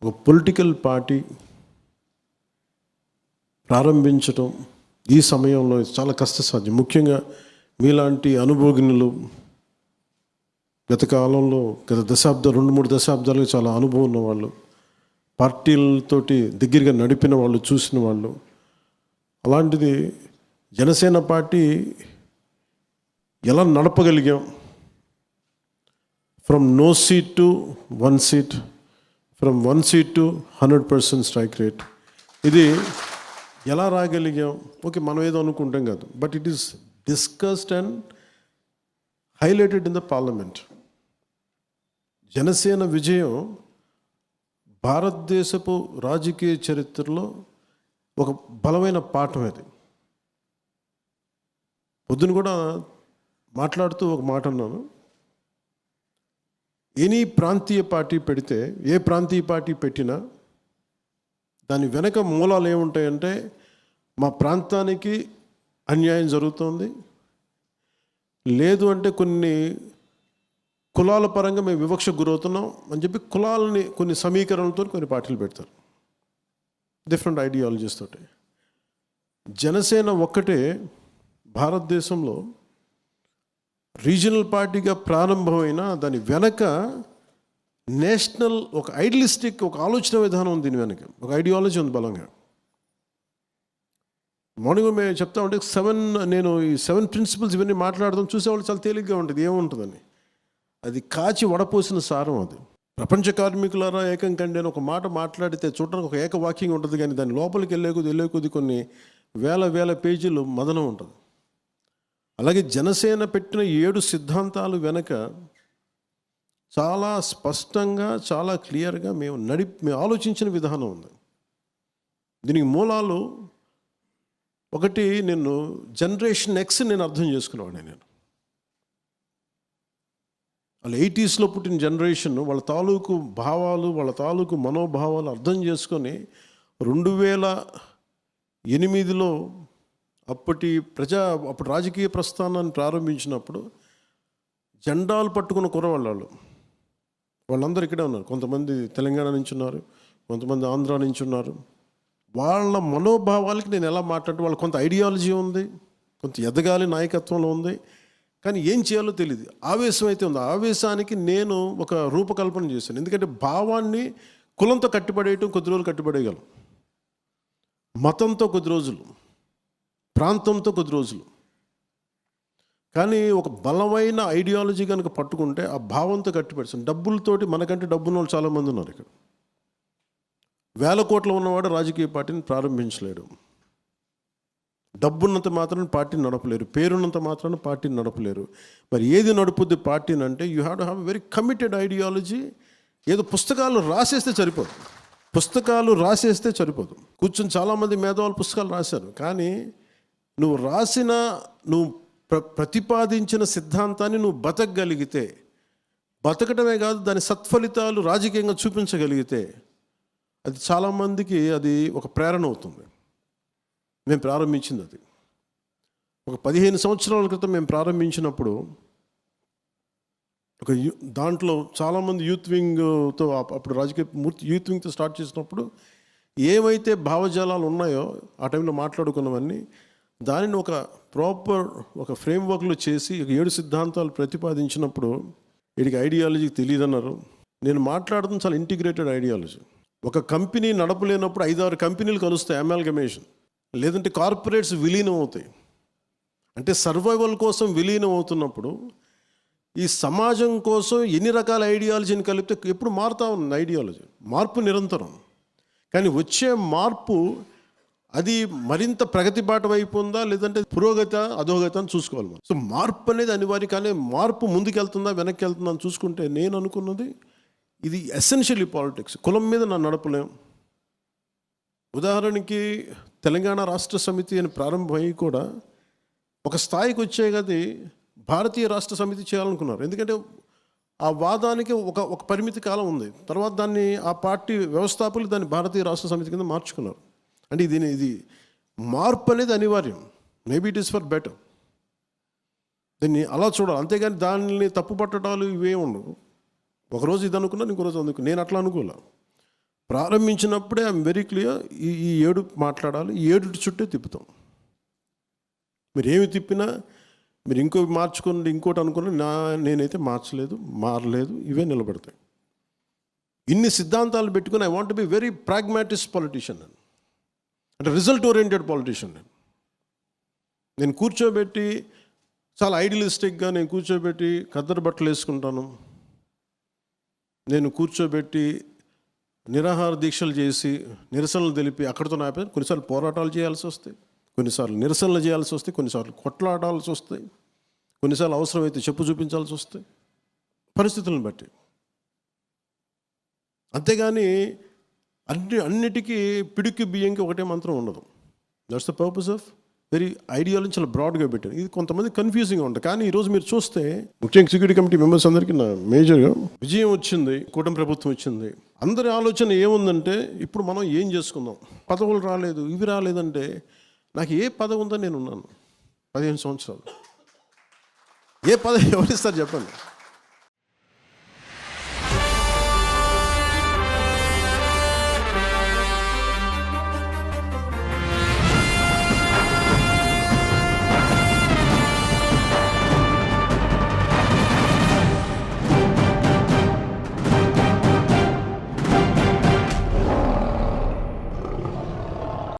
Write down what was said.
ఒక political party ప్రారంభించడం ఈ సమయంలో చాలా కష్టసాధ్యం. ముఖ్యంగా మీలాంటి అనుభవజ్ఞులు గత కాలంలో గత రెండు మూడు దశాబ్దాలుగా చాలా అనుభవం ఉన్న వాళ్ళు, పార్టీలతోటి దగ్గరగా నడిపిన వాళ్ళు, చూసిన వాళ్ళు. అలాంటిది జనసేన పార్టీ ఎలా నడపగలిగాం? From no seat to 1 seat, from 1 seat to 100% strike rate. ఇది ఎలా రాగలిగాం? ఓకే, మనం ఏదో అనుకుంటాం కాదు, but it is discussed and highlighted in the parliament. Janasena విజయం భారతదేశపు రాజకీయ చరిత్రలో ఒక బలమైన పాఠం. అది పొద్దున కూడా మాట్లాడుతూ ఒక మాట అన్నాను. ఎనీ ప్రాంతీయ పార్టీ పెడితే, ఏ ప్రాంతీయ పార్టీ పెట్టినా దాని వెనక మూలాలు ఏముంటాయంటే, మా ప్రాంతానికి అన్యాయం జరుగుతోంది, లేదు అంటే కొన్ని కులాల పరంగా మేము వివక్షకు గురవుతున్నాం అని చెప్పి కులాలని కొన్ని సమీకరణలతో కొన్ని పార్టీలు పెడతారు, డిఫరెంట్ ఐడియాలజీస్ తోటి. జనసేన ఒక్కటే భారతదేశంలో రీజనల్ పార్టీగా ప్రారంభమైన దాని వెనక నేషనల్ ఒక ఐడియలిస్టిక్ ఒక ఆలోచన విధానం ఉంది. దీని వెనక ఒక ఐడియాలజీ ఉంది బలంగా. మార్నింగ్ మేము చెప్తా ఉంటే నేను ఈ 7 ప్రిన్సిపల్స్ ఇవన్నీ మాట్లాడదాం, చూసేవాళ్ళు చాలా తేలిగ్గా ఉంటుంది ఏముంటుందని. అది కాచి వడపోసిన సారం. అది ప్రపంచ కార్మికులారా ఏకం కండి అని ఒక మాట మాట్లాడితే చూడడానికి ఒక ఏకవాక్యం ఉంటుంది, కానీ దాని లోపలికి వెళ్ళే కొద్ది కొన్ని వేల పేజీలు మదనం ఉంటుంది. అలాగే జనసేన పెట్టిన 7 సిద్ధాంతాలు వెనక చాలా స్పష్టంగా, చాలా క్లియర్గా మేము ఆలోచించిన విధానం ఉంది. దీనికి మూలాలు ఒకటి, నేను జనరేషన్ ఎక్స్ నేను అర్థం చేసుకునేవాడిని. నేను వాళ్ళ 80sలో పుట్టిన జనరేషన్, వాళ్ళ తాలూకు భావాలు, వాళ్ళ తాలూకు మనోభావాలు అర్థం చేసుకొని 2008లో అప్పుడు రాజకీయ ప్రస్థానాన్ని ప్రారంభించినప్పుడు జెండాలు పట్టుకున్న వాళ్ళందరూ ఇక్కడే ఉన్నారు. కొంతమంది తెలంగాణ నుంచి ఉన్నారు, కొంతమంది ఆంధ్ర నుంచి ఉన్నారు. వాళ్ళ మనోభావాలకి నేను ఎలా మాట్లాడితే, వాళ్ళకి కొంత ఐడియాలజీ ఉంది, కొంత ఎదగాలి నాయకత్వంలో ఉంది, కానీ ఏం చేయాలో తెలియదు. ఆవేశం అయితే ఉంది. ఆవేశానికి నేను ఒక రూపకల్పన చేశాను. ఎందుకంటే భావాన్ని కులంతో కట్టిపడేయటం కొద్ది రోజులు కట్టిపడేయగలం, మతంతో కొద్ది రోజులు, ప్రాంతంతో కొద్ది రోజులు. కానీ ఒక బలమైన ఐడియాలజీ కనుక పట్టుకుంటే ఆ భావంతో కట్టిపెడతాం. డబ్బులతోటి, మనకంటే డబ్బున్న వాళ్ళు చాలామంది ఉన్నారు ఇక్కడ. 1000 కోట్లు ఉన్నవాడు రాజకీయ పార్టీని ప్రారంభించలేడు. డబ్బున్నంత మాత్రాన్ని పార్టీని నడపలేరు, పేరున్నంత మాత్రాన్ని పార్టీని నడపలేరు. మరి ఏది నడుపుద్ది పార్టీని అంటే, you have to have a very committed ideology. ఏదో పుస్తకాలు రాసేస్తే సరిపోదు. కూర్చొని చాలామంది మేధావులు పుస్తకాలు రాశారు, కానీ నువ్వు ప్రతిపాదించిన సిద్ధాంతాన్ని నువ్వు బతకగలిగితే, బతకటమే కాదు దాని సత్ఫలితాలు రాజకీయంగా చూపించగలిగితే, అది చాలామందికి అది ఒక ప్రేరణ అవుతుంది. మేము ప్రారంభించింది అది ఒక 15 సంవత్సరాల క్రితం. మేము ప్రారంభించినప్పుడు దాంట్లో చాలామంది యూత్ వింగ్తో, అప్పుడు రాజకీయ యూత్ వింగ్తో స్టార్ట్ చేసినప్పుడు ఏవైతే భావజాలాలు ఉన్నాయో ఆ టైంలో మాట్లాడుకున్నవన్నీ దానిని ఒక ప్రాపర్ ఒక ఫ్రేమ్వర్క్లో చేసి 7 సిద్ధాంతాలు ప్రతిపాదించినప్పుడు వీడికి ఐడియాలజీ తెలియదన్నారు. నేను మాట్లాడడం చాలా ఇంటిగ్రేటెడ్ ఐడియాలజీ. ఒక కంపెనీ నడపలేనప్పుడు 5-6 కంపెనీలు కలుస్తాయి, అమాల్గమేషన్. లేదంటే కార్పొరేట్స్ విలీనం అవుతాయి. అంటే సర్వైవల్ కోసం విలీనం అవుతున్నప్పుడు ఈ సమాజం కోసం ఎన్ని రకాల ఐడియాలజీని కలిపితే ఎప్పుడు మారుతూ ఉంది ఐడియాలజీ. మార్పు నిరంతరం, కానీ వచ్చే మార్పు అది మరింత ప్రగతి బాట వైపు ఉందా, లేదంటే పురోగతి అధోగతి అని చూసుకోవాలి మనం. సో మార్పు అనేది అనివార్యం, కానీ మార్పు ముందుకెళ్తుందా వెనక్కి వెళ్తుందా అని చూసుకుంటే నేను అనుకున్నది ఇది ఎసెన్షియల్లీ పాలిటిక్స్. కులం మీద నన్ను నడపలేం. ఉదాహరణకి తెలంగాణ రాష్ట్ర సమితి అని ప్రారంభమై కూడా ఒక స్థాయికి వచ్చే గది భారతీయ రాష్ట్ర సమితి చేయాలనుకున్నారు. ఎందుకంటే ఆ వాదానికి ఒక పరిమితి కాలం ఉంది. తర్వాత దాన్ని ఆ పార్టీ వ్యవస్థాపకులు దాన్ని భారతీయ రాష్ట్ర సమితి కింద మార్చుకున్నారు. అంటే ఇది మార్పు అనేది అనివార్యం. Maybe it is for better. దీన్ని అలా చూడాలి, అంతేగాని దాన్ని తప్పు పట్టడాలు ఇవే ఉండవు. ఒకరోజు ఇది అనుకున్నాను, ఇంకో రోజు అందుకు నేను అట్లా అనుకోలే. ప్రారంభించినప్పుడే ఐఎమ్ వెరీ క్లియర్, ఈ 7 మాట్లాడాలి, ఈ 7 చుట్టే తిప్పుతాం. మీరు ఏమి తిప్పినా, మీరు ఇంకోటి మార్చుకోండి, ఇంకోటి అనుకుని నేనైతే మార్చలేదు, మారలేదు, ఇవే నిలబడతాయి. ఇన్ని సిద్ధాంతాలు పెట్టుకుని I want be very pragmatist politician, అంటే రిజల్ట్ ఓరియంటెడ్ పొలిటీషియన్. నేను కూర్చోబెట్టి చాలా ఐడియలిస్టిక్గా నేను కూర్చోబెట్టి ఖద్దరు బట్టలు వేసుకుంటాను, నేను కూర్చోబెట్టి నిరాహార దీక్షలు చేసి నిరసనలు తెలిపి అక్కడితో ఆపే. కొన్నిసార్లు పోరాటాలు చేయాల్సి వస్తాయి, కొన్నిసార్లు నిరసనలు చేయాల్సి వస్తాయి, కొన్నిసార్లు కొట్లాడాల్సి వస్తాయి, కొన్నిసార్లు అవసరమైతే చెప్పు చూపించాల్సి వస్తాయి పరిస్థితులను బట్టి. అంతేగాని అన్నిటికీ పిడికి బియ్యంకి ఒకటే మంత్రం ఉండదు. That's the purpose of very ideology చాలా బ్రాడ్గా పెట్టాను. ఇది కొంతమంది కన్ఫ్యూజింగ్గా ఉంటుంది. కానీ ఈరోజు మీరు చూస్తే ముఖ్యంగా సెక్యూరిటీ కమిటీ మెంబర్స్ అందరికీ నా మేజర్గా విజయం వచ్చింది, కూటమి ప్రభుత్వం వచ్చింది. అందరి ఆలోచన ఏముందంటే ఇప్పుడు మనం ఏం చేసుకుందాం, పదవులు రాలేదు, ఇవి రాలేదంటే నాకు ఏ పదవి ఉందని నేను ఉన్నాను 15 సంవత్సరాలు. ఏ పదవి ఎవరిస్తారు చెప్పండి?